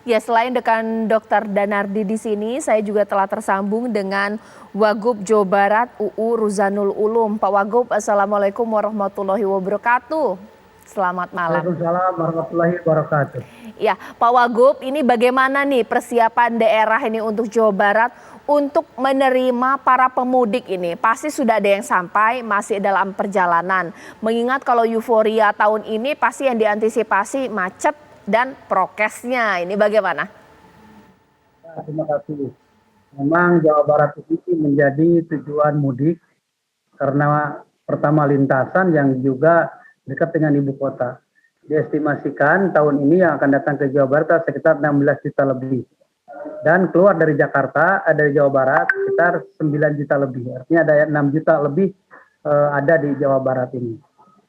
Ya, selain dengan Dr. Danardi di sini, saya juga telah tersambung dengan Wagub Jawa Barat UU Ruzanul Ulum. Pak Wagub, Assalamualaikum warahmatullahi wabarakatuh. Selamat malam. Waalaikumsalam warahmatullahi wabarakatuh. Ya, Pak Wagub, ini bagaimana nih persiapan daerah ini untuk Jawa Barat untuk menerima para pemudik ini? Pasti sudah ada yang sampai, masih dalam perjalanan. Mengingat kalau euforia tahun ini pasti yang diantisipasi macet dan prokesnya. Ini bagaimana? Terima kasih. Memang Jawa Barat ini menjadi tujuan mudik karena pertama lintasan yang juga dekat dengan ibu kota. Diestimasikan tahun ini yang akan datang ke Jawa Barat sekitar 16 juta lebih. Dan keluar dari Jakarta, dari Jawa Barat sekitar 9 juta lebih. Artinya ada 6 juta lebih ada di Jawa Barat ini.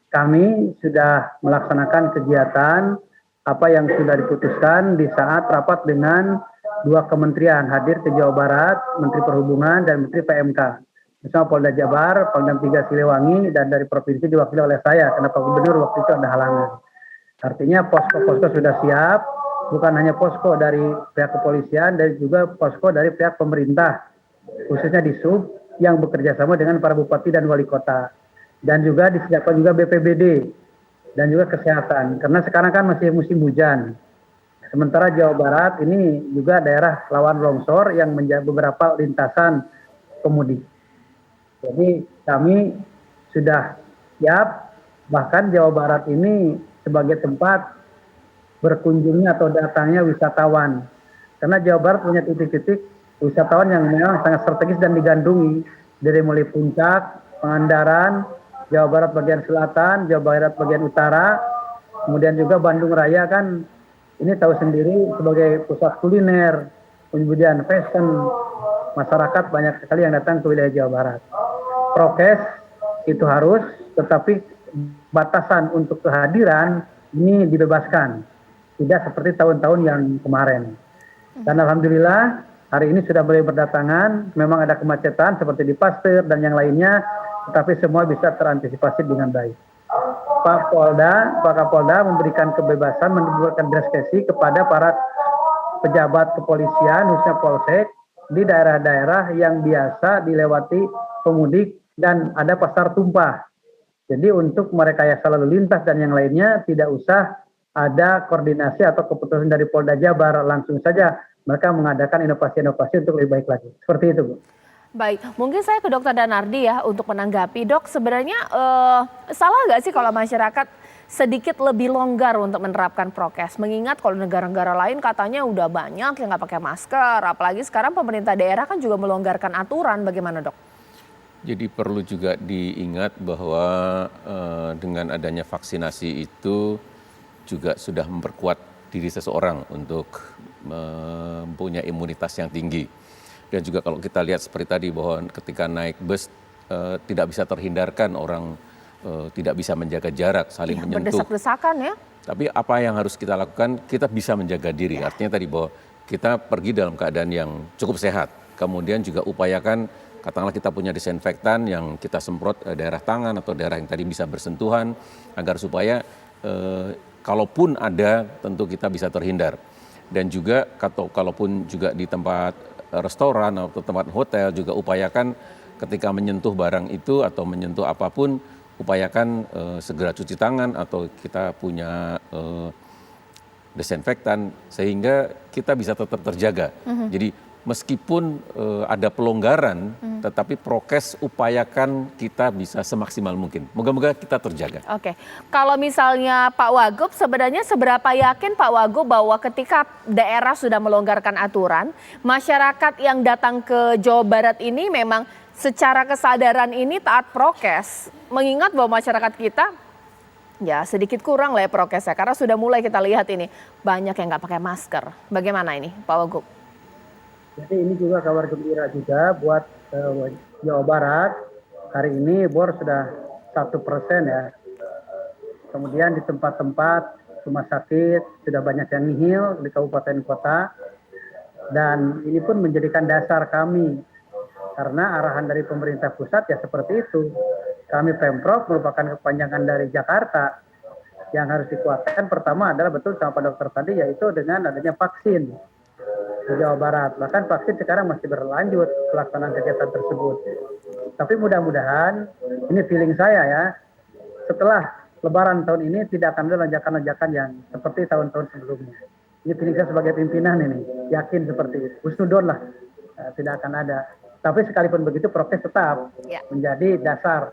Kami sudah melaksanakan kegiatan apa yang sudah diputuskan di saat rapat dengan dua kementerian hadir ke Jawa Barat, Menteri Perhubungan dan Menteri PMK. Bersama Polda Jabar, Pangdam 3 Siliwangi, dan dari provinsi diwakili oleh saya, karena Pak Gubernur waktu itu ada halangan. Artinya posko-posko sudah siap, bukan hanya posko dari pihak kepolisian, dan juga posko dari pihak pemerintah, khususnya di Sub, yang bekerja sama dengan para bupati dan wali kota. Dan juga disiapkan juga BPBD, dan juga kesehatan, karena sekarang kan masih musim hujan. Sementara Jawa Barat ini juga daerah rawan longsor yang menjadi beberapa lintasan pemudik. Jadi kami sudah siap, bahkan Jawa Barat ini sebagai tempat berkunjungnya atau datangnya wisatawan. Karena Jawa Barat punya titik-titik wisatawan yang memang sangat strategis dan digandungi, dari mulai Puncak, Pangandaran, Jawa Barat bagian selatan, Jawa Barat bagian utara, kemudian juga Bandung Raya kan ini tahu sendiri sebagai pusat kuliner, kemudian fashion, masyarakat banyak sekali yang datang ke wilayah Jawa Barat. Prokes itu harus, tetapi batasan untuk kehadiran ini dibebaskan, tidak seperti tahun-tahun yang kemarin. Dan alhamdulillah hari ini sudah mulai berdatangan, memang ada kemacetan seperti di Pasteur dan yang lainnya, tetapi semua bisa terantisipasi dengan baik. Pak Kapolda memberikan kebebasan, memberikan diskresi kepada para pejabat kepolisian, khususnya Polsek, di daerah-daerah yang biasa dilewati pemudik dan ada pasar tumpah. Jadi untuk merekayasa lalu lintas dan yang lainnya tidak usah ada koordinasi atau keputusan dari Polda Jabar, langsung saja mereka mengadakan inovasi-inovasi untuk lebih baik lagi. Seperti itu, Bu. Baik, mungkin saya ke Dokter Danardi ya untuk menanggapi. Dok, sebenarnya salah nggak sih kalau masyarakat sedikit lebih longgar untuk menerapkan prokes? Mengingat kalau negara-negara lain katanya udah banyak yang nggak pakai masker, apalagi sekarang pemerintah daerah kan juga melonggarkan aturan. Bagaimana, Dok? Jadi perlu juga diingat bahwa dengan adanya vaksinasi itu juga sudah memperkuat diri seseorang untuk mempunyai imunitas yang tinggi. Dan juga kalau kita lihat seperti tadi bahwa ketika naik bus tidak bisa terhindarkan orang tidak bisa menjaga jarak, saling menyentuh. Berdesak-desakan ya. Tapi apa yang harus kita lakukan, kita bisa menjaga diri. Artinya tadi bahwa kita pergi dalam keadaan yang cukup sehat. Kemudian juga upayakan, katakanlah kita punya disinfektan yang kita semprot daerah tangan atau daerah yang tadi bisa bersentuhan, agar supaya kalaupun ada tentu kita bisa terhindar. Dan juga kalaupun juga di tempat restoran atau tempat hotel juga upayakan ketika menyentuh barang itu atau menyentuh apapun, upayakan segera cuci tangan atau kita punya desinfektan sehingga kita bisa tetap terjaga. Jadi meskipun ada pelonggaran, tetapi prokes upayakan kita bisa semaksimal mungkin. Moga-moga kita terjaga. Oke, kalau misalnya Pak Wagub, sebenarnya seberapa yakin Pak Wagub bahwa ketika daerah sudah melonggarkan aturan, masyarakat yang datang ke Jawa Barat ini memang secara kesadaran ini taat prokes, mengingat bahwa masyarakat kita ya sedikit kurang lah ya prokesnya, karena sudah mulai kita lihat ini banyak yang nggak pakai masker. Bagaimana ini Pak Wagub? Jadi ini juga kabar gembira juga buat Jawa Barat. Hari ini bor sudah 1% ya. Kemudian di tempat-tempat rumah sakit sudah banyak yang nihil di kabupaten kota. Dan ini pun menjadikan dasar kami. Karena arahan dari pemerintah pusat ya seperti itu. Kami Pemprov merupakan kepanjangan dari Jakarta. yang harus dikuatkan pertama adalah betul sama Pak Dokter tadi, yaitu dengan adanya vaksin di Jawa Barat. Bahkan vaksin sekarang masih berlanjut pelaksanaan kegiatan tersebut. Tapi mudah-mudahan, ini feeling saya ya, setelah Lebaran tahun ini tidak akan ada lonjakan-lonjakan yang seperti tahun-tahun sebelumnya. Ini feeling saya sebagai pimpinan ini, yakin seperti itu. Husnudon lah, tidak akan ada. Tapi sekalipun begitu prokes tetap menjadi dasar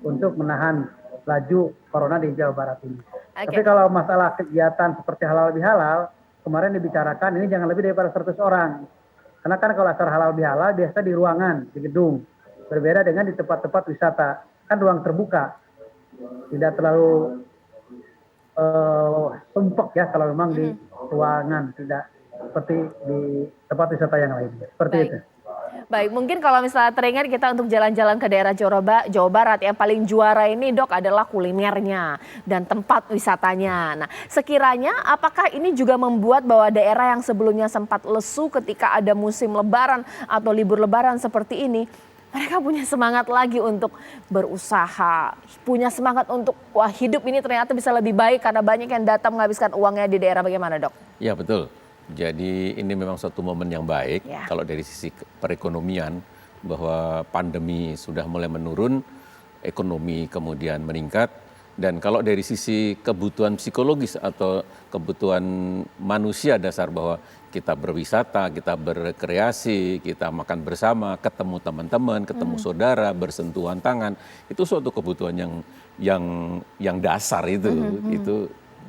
untuk menahan laju corona di Jawa Barat ini. Tapi kalau masalah kegiatan seperti halal bihalal, kemarin dibicarakan ini jangan lebih daripada 100 orang. Karena kan kalau acara halal bihalal biasa di ruangan, di gedung. Berbeda dengan di tempat-tempat wisata. Kan ruang terbuka. Tidak terlalu sumpek ya kalau memang di ruangan. Tidak seperti di tempat wisata yang lainnya. Seperti itu. Baik, mungkin kalau misalnya teringat kita untuk jalan-jalan ke daerah Jawa Barat, yang paling juara ini Dok adalah kulinernya dan tempat wisatanya. Nah, sekiranya apakah ini juga membuat bahwa daerah yang sebelumnya sempat lesu ketika ada musim lebaran atau libur lebaran seperti ini, mereka punya semangat lagi untuk berusaha, punya semangat untuk wah hidup ini ternyata bisa lebih baik karena banyak yang datang menghabiskan uangnya di daerah, bagaimana Dok? Ya betul. Jadi ini memang suatu momen yang baik kalau dari sisi perekonomian, bahwa pandemi sudah mulai menurun, ekonomi kemudian meningkat, dan kalau dari sisi kebutuhan psikologis atau kebutuhan manusia dasar bahwa kita berwisata, kita berrekreasi, kita makan bersama, ketemu teman-teman, ketemu saudara, bersentuhan tangan, itu suatu kebutuhan yang dasar itu.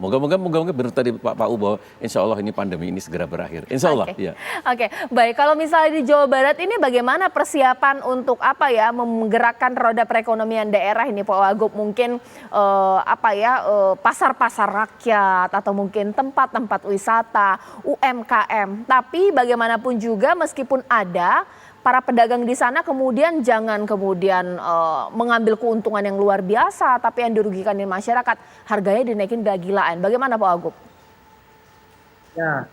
Moga-moga benar tadi Pak Pau bahwa insya Allah ini pandemi ini segera berakhir. Insya Allah. Ya. Oke, baik. Kalau misalnya di Jawa Barat ini bagaimana persiapan untuk menggerakkan roda perekonomian daerah ini Pak Wagub? Mungkin pasar-pasar rakyat atau mungkin tempat-tempat wisata, UMKM. Tapi bagaimanapun juga meskipun ada, para pedagang di sana kemudian jangan mengambil keuntungan yang luar biasa, tapi yang dirugikan di masyarakat, harganya dinaikin gila-gilaan. Bagaimana Pak Wagub? Ya,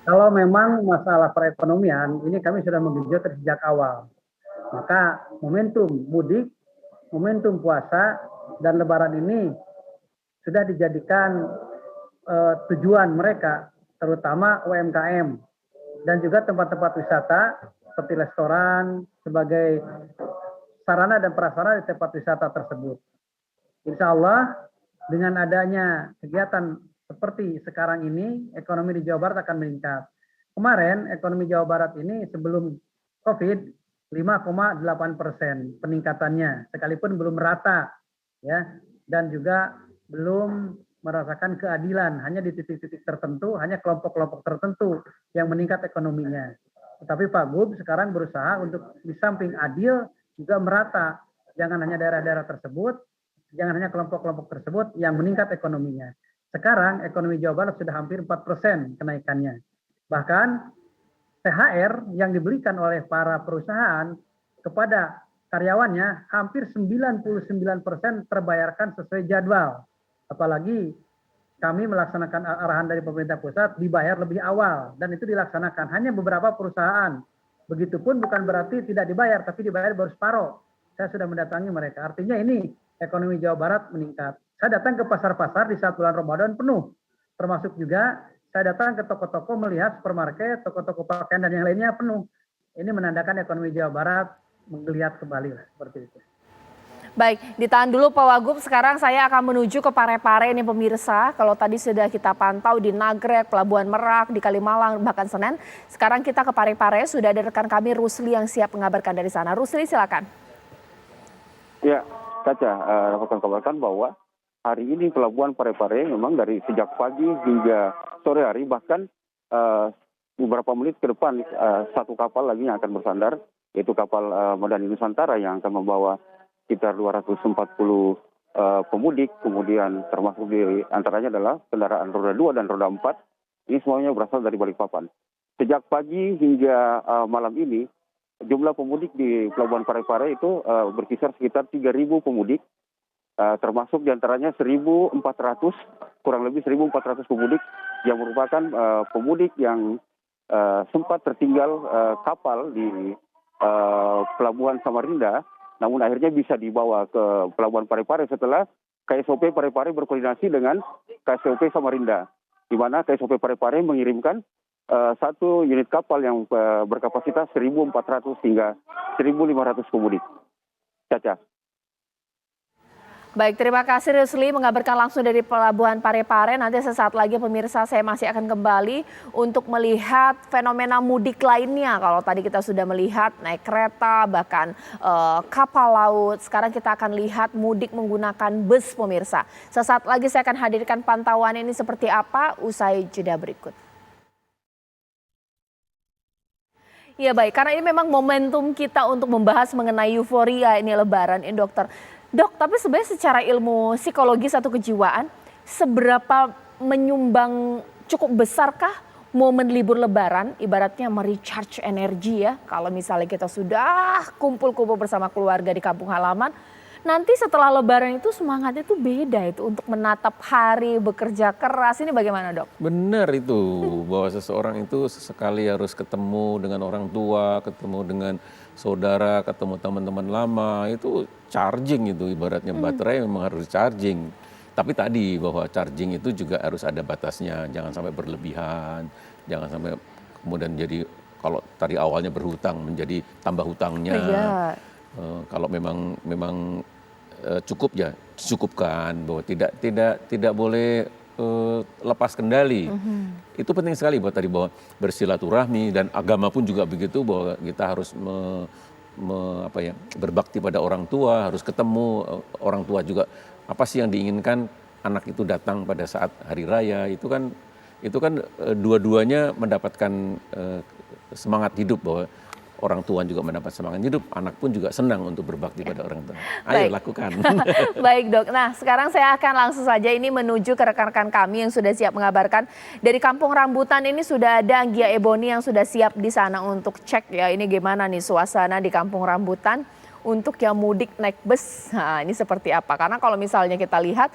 kalau memang masalah perekonomian, ini kami sudah menggenjot sejak awal. Maka momentum mudik, momentum puasa, dan lebaran ini sudah dijadikan tujuan mereka, terutama UMKM, dan juga tempat-tempat wisata, seperti restoran, sebagai sarana dan prasarana di tempat wisata tersebut. Insya Allah dengan adanya kegiatan seperti sekarang ini, ekonomi di Jawa Barat akan meningkat. Kemarin ekonomi Jawa Barat ini sebelum COVID 5,8% peningkatannya, sekalipun belum merata, ya, dan juga belum merasakan keadilan, hanya di titik-titik tertentu, hanya kelompok-kelompok tertentu yang meningkat ekonominya. Tetapi Pak Gub sekarang berusaha untuk di samping adil juga merata. Jangan hanya daerah-daerah tersebut, jangan hanya kelompok-kelompok tersebut yang meningkat ekonominya. Sekarang ekonomi Jawa Barat sudah hampir 4% kenaikannya. Bahkan THR yang diberikan oleh para perusahaan kepada karyawannya hampir 99% terbayarkan sesuai jadwal. Apalagi kami melaksanakan arahan dari pemerintah pusat dibayar lebih awal dan itu dilaksanakan. Hanya beberapa perusahaan. Begitupun bukan berarti tidak dibayar, tapi dibayar baru separuh. Saya sudah mendatangi mereka. Artinya ini ekonomi Jawa Barat meningkat. Saya datang ke pasar-pasar di saat bulan Ramadan penuh. Termasuk juga saya datang ke toko-toko melihat supermarket, toko-toko pakaian dan yang lainnya penuh. Ini menandakan ekonomi Jawa Barat menggeliat kembali lah, seperti itu. Baik, ditahan dulu Pak Wagub. Sekarang saya akan menuju ke Parepare ini pemirsa. Kalau tadi sudah kita pantau di Nagrek, Pelabuhan Merak, di Kalimalang, bahkan Senen. Sekarang kita ke Parepare, sudah ada rekan kami Rusli yang siap mengabarkan dari sana. Rusli silakan. Ya, Caca, dapat kabarkan bahwa hari ini Pelabuhan Parepare memang dari sejak pagi hingga sore hari, bahkan beberapa menit ke depan satu kapal lagi yang akan bersandar, yaitu kapal Madani Nusantara yang akan membawa sekitar 240 pemudik, kemudian termasuk di antaranya adalah kendaraan roda 2 dan roda 4. Ini semuanya berasal dari Balikpapan. Sejak pagi hingga malam ini, jumlah pemudik di Pelabuhan Parepare itu berkisar sekitar 3.000 pemudik, termasuk diantaranya 1.400, kurang lebih 1.400 pemudik yang merupakan pemudik yang sempat tertinggal kapal di Pelabuhan Samarinda, namun akhirnya bisa dibawa ke Pelabuhan Parepare setelah KSOP Parepare berkoordinasi dengan KSOP Samarinda, di mana KSOP Parepare mengirimkan satu unit kapal yang berkapasitas 1.400 hingga 1.500 pemudik. Caca. Baik, terima kasih Rusli mengabarkan langsung dari Pelabuhan Parepare. Nanti sesaat lagi pemirsa saya masih akan kembali untuk melihat fenomena mudik lainnya. Kalau tadi kita sudah melihat naik kereta, bahkan kapal laut. Sekarang kita akan lihat mudik menggunakan bus pemirsa. Sesaat lagi saya akan hadirkan pantauan ini seperti apa usai jeda berikut. Ya baik, karena ini memang momentum kita untuk membahas mengenai euforia ini Lebaran ini dokter. Dok, tapi sebenarnya secara ilmu psikologis atau kejiwaan, seberapa menyumbang cukup besarkah momen libur Lebaran, ibaratnya merecharge energi ya. Kalau misalnya kita sudah kumpul-kumpul bersama keluarga di kampung halaman, nanti setelah Lebaran itu semangatnya itu beda itu untuk menatap hari, bekerja keras. Ini bagaimana dok? Benar itu, bahwa seseorang itu sesekali harus ketemu dengan orang tua, ketemu dengan saudara, ketemu teman-teman lama, itu charging itu ibaratnya baterai memang harus charging. Tapi tadi bahwa charging itu juga harus ada batasnya, jangan sampai berlebihan, jangan sampai kemudian jadi kalau tadi awalnya berhutang menjadi tambah hutangnya. Iya. Kalau memang cukup ya cukupkan, bahwa tidak boleh lepas kendali. Itu penting sekali buat tadi bahwa bersilaturahmi, dan agama pun juga begitu, bahwa kita harus berbakti pada orang tua, harus ketemu orang tua juga. Apa sih yang diinginkan anak itu datang pada saat hari raya, itu kan dua-duanya mendapatkan semangat hidup, bahwa orang tua juga mendapat semangat hidup, anak pun juga senang untuk berbakti pada orang tua. Ayo Baik. lakukan. Baik dok, nah sekarang saya akan langsung saja ini menuju ke rekan-rekan kami yang sudah siap mengabarkan. Dari Kampung Rambutan ini sudah ada Anggia Ebony yang sudah siap di sana untuk cek ya ini gimana nih suasana di Kampung Rambutan untuk yang mudik naik bus. Nah ini seperti apa, karena kalau misalnya kita lihat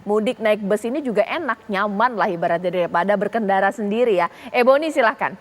mudik naik bus ini juga enak, nyaman lah ibaratnya daripada berkendara sendiri ya. Ebony silahkan.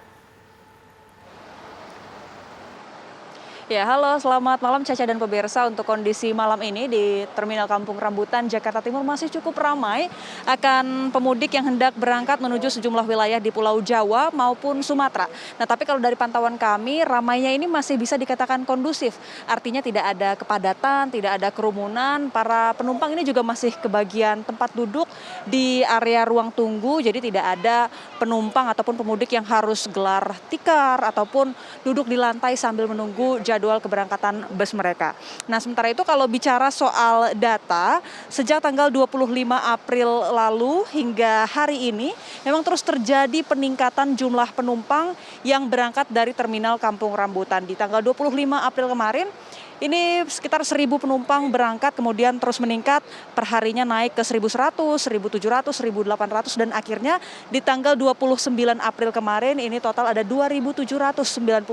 Ya, halo, selamat malam Caca dan pemirsa. Untuk kondisi malam ini di Terminal Kampung Rambutan, Jakarta Timur masih cukup ramai akan pemudik yang hendak berangkat menuju sejumlah wilayah di Pulau Jawa maupun Sumatera. Nah, tapi kalau dari pantauan kami, ramainya ini masih bisa dikatakan kondusif. Artinya tidak ada kepadatan, tidak ada kerumunan. Para penumpang ini juga masih kebagian tempat duduk di area ruang tunggu, jadi tidak ada penumpang ataupun pemudik yang harus gelar tikar ataupun duduk di lantai sambil menunggu jadwal keberangkatan bus mereka. Nah, sementara itu kalau bicara soal data, sejak tanggal 25 April lalu hingga hari ini memang terus terjadi peningkatan jumlah penumpang yang berangkat dari Terminal Kampung Rambutan. Di tanggal 25 April kemarin ini sekitar 1.000 penumpang berangkat, kemudian terus meningkat, perharinya naik ke 1.100, 1.700, 1.800, dan akhirnya di tanggal 29 April kemarin ini total ada 2.791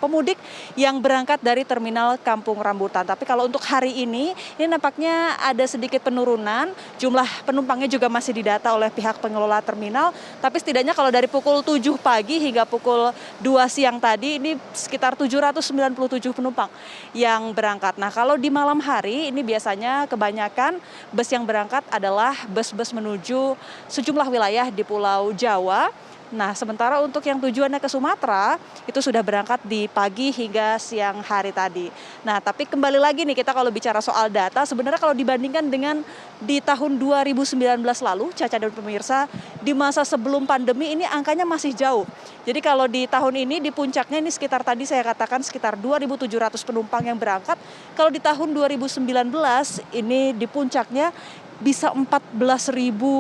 pemudik yang berangkat dari Terminal Kampung Rambutan. Tapi kalau untuk hari ini nampaknya ada sedikit penurunan, jumlah penumpangnya juga masih didata oleh pihak pengelola terminal, tapi setidaknya kalau dari pukul 7 pagi hingga pukul 2 siang tadi ini sekitar 797 penumpang yang berangkat. Nah, kalau di malam hari ini biasanya kebanyakan bus yang berangkat adalah bus-bus menuju sejumlah wilayah di Pulau Jawa. Nah, sementara untuk yang tujuannya ke Sumatera itu sudah berangkat di pagi hingga siang hari tadi. Nah, tapi kembali lagi nih kita kalau bicara soal data, sebenarnya kalau dibandingkan dengan di tahun 2019 lalu, Caca dan pemirsa, di masa sebelum pandemi ini angkanya masih jauh. Jadi kalau di tahun ini di puncaknya ini sekitar tadi saya katakan sekitar 2.700 penumpang yang berangkat. Kalau di tahun 2019 ini di puncaknya bisa 14.000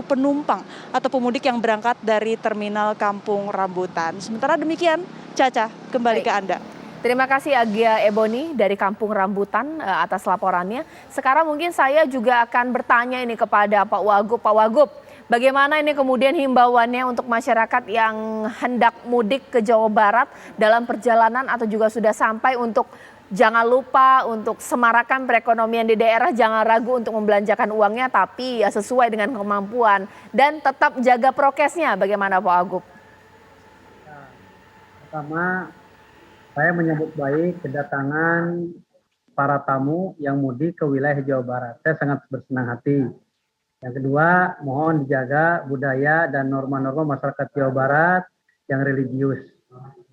penumpang atau pemudik yang berangkat dari Terminal Kampung Rambutan. Sementara demikian, Caca, kembali ke Anda. Terima kasih Anggia Ebony dari Kampung Rambutan atas laporannya. Sekarang mungkin saya juga akan bertanya ini kepada Pak Wagub. Pak Wagub, bagaimana ini kemudian himbauannya untuk masyarakat yang hendak mudik ke Jawa Barat dalam perjalanan atau juga sudah sampai untuk jangan lupa untuk semarakan perekonomian di daerah, jangan ragu untuk membelanjakan uangnya tapi ya sesuai dengan kemampuan dan tetap jaga prokesnya. Bagaimana Pak Wagub? Pertama, saya menyambut baik kedatangan para tamu yang mudik ke wilayah Jawa Barat. Saya sangat bersenang hati. Yang kedua, mohon dijaga budaya dan norma-norma masyarakat Jawa Barat yang religius.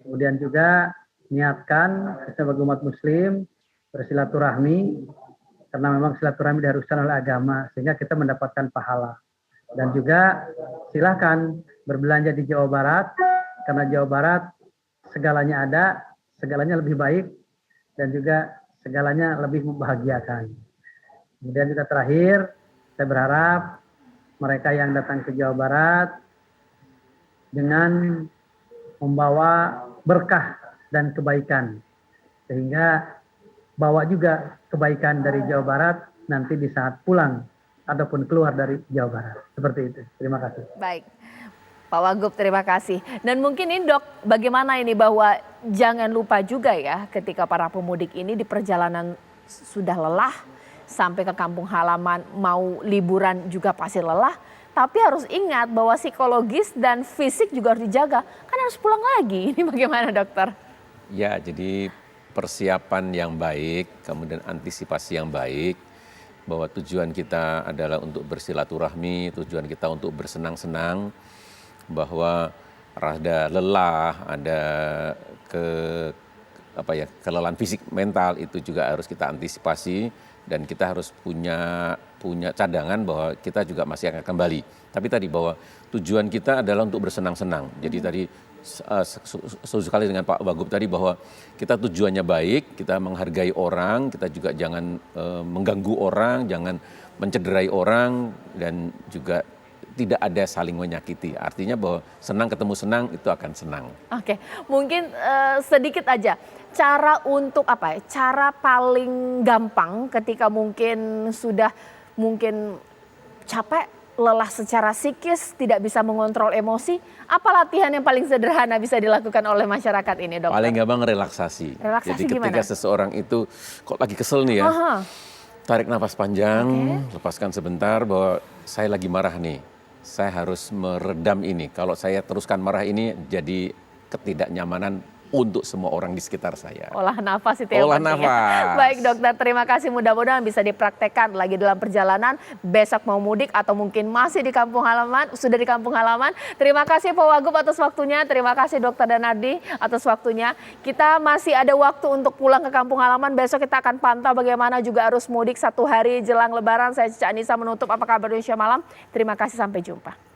Kemudian juga niatkan sebagai umat muslim bersilaturahmi, karena memang silaturahmi diharuskan oleh agama, sehingga kita mendapatkan pahala. Dan juga silakan berbelanja di Jawa Barat, karena Jawa Barat segalanya ada, segalanya lebih baik, dan juga segalanya lebih membahagiakan. Kemudian juga terakhir, saya berharap mereka yang datang ke Jawa Barat dengan membawa berkah dan kebaikan, sehingga bawa juga kebaikan dari Jawa Barat nanti di saat pulang ataupun keluar dari Jawa Barat. Seperti itu. Terima kasih. Baik, Pak Wagub, terima kasih. Dan mungkin ini Dok, bagaimana ini bahwa jangan lupa juga ya ketika para pemudik ini di perjalanan sudah lelah sampai ke kampung halaman, mau liburan juga pasti lelah. Tapi harus ingat bahwa psikologis dan fisik juga harus dijaga. Kan harus pulang lagi. Ini bagaimana dokter? Ya, jadi persiapan yang baik, kemudian antisipasi yang baik, bahwa tujuan kita adalah untuk bersilaturahmi, tujuan kita untuk bersenang-senang, bahwa ada lelah, ada kelelahan fisik, mental, itu juga harus kita antisipasi, dan kita harus punya cadangan bahwa kita juga masih akan kembali. Tapi tadi bahwa tujuan kita adalah untuk bersenang-senang. Jadi tadi setuju sekali dengan Pak Wagub tadi bahwa kita tujuannya baik, kita menghargai orang, kita juga jangan mengganggu orang, jangan mencederai orang, dan juga tidak ada saling menyakiti. Artinya bahwa senang ketemu senang itu akan senang. Oke, mungkin sedikit aja cara untuk apa ya? Cara paling gampang ketika mungkin sudah capek, lelah secara psikis, tidak bisa mengontrol emosi, apa latihan yang paling sederhana bisa dilakukan oleh masyarakat ini, Dokter? Paling gampang relaksasi. Relaksasi jadi gimana? ketika seseorang itu kok lagi kesel nih ya, tarik nafas panjang, lepaskan sebentar bahwa saya lagi marah nih. Saya harus meredam ini. Kalau saya teruskan marah ini jadi ketidaknyamanan untuk semua orang di sekitar saya. Olah nafas itu yang Olah penting ya. nafas. Baik dokter, terima kasih. Mudah-mudahan bisa dipraktekkan lagi dalam perjalanan. Besok mau mudik atau mungkin masih di kampung halaman, sudah di kampung halaman. Terima kasih Pak Wagub atas waktunya. Terima kasih Dokter Danardi atas waktunya. Kita masih ada waktu untuk pulang ke kampung halaman. Besok kita akan pantau bagaimana juga arus mudik 1 hari jelang Lebaran. Saya Cica Anissa menutup Apa Kabar Indonesia Malam. Terima kasih, sampai jumpa.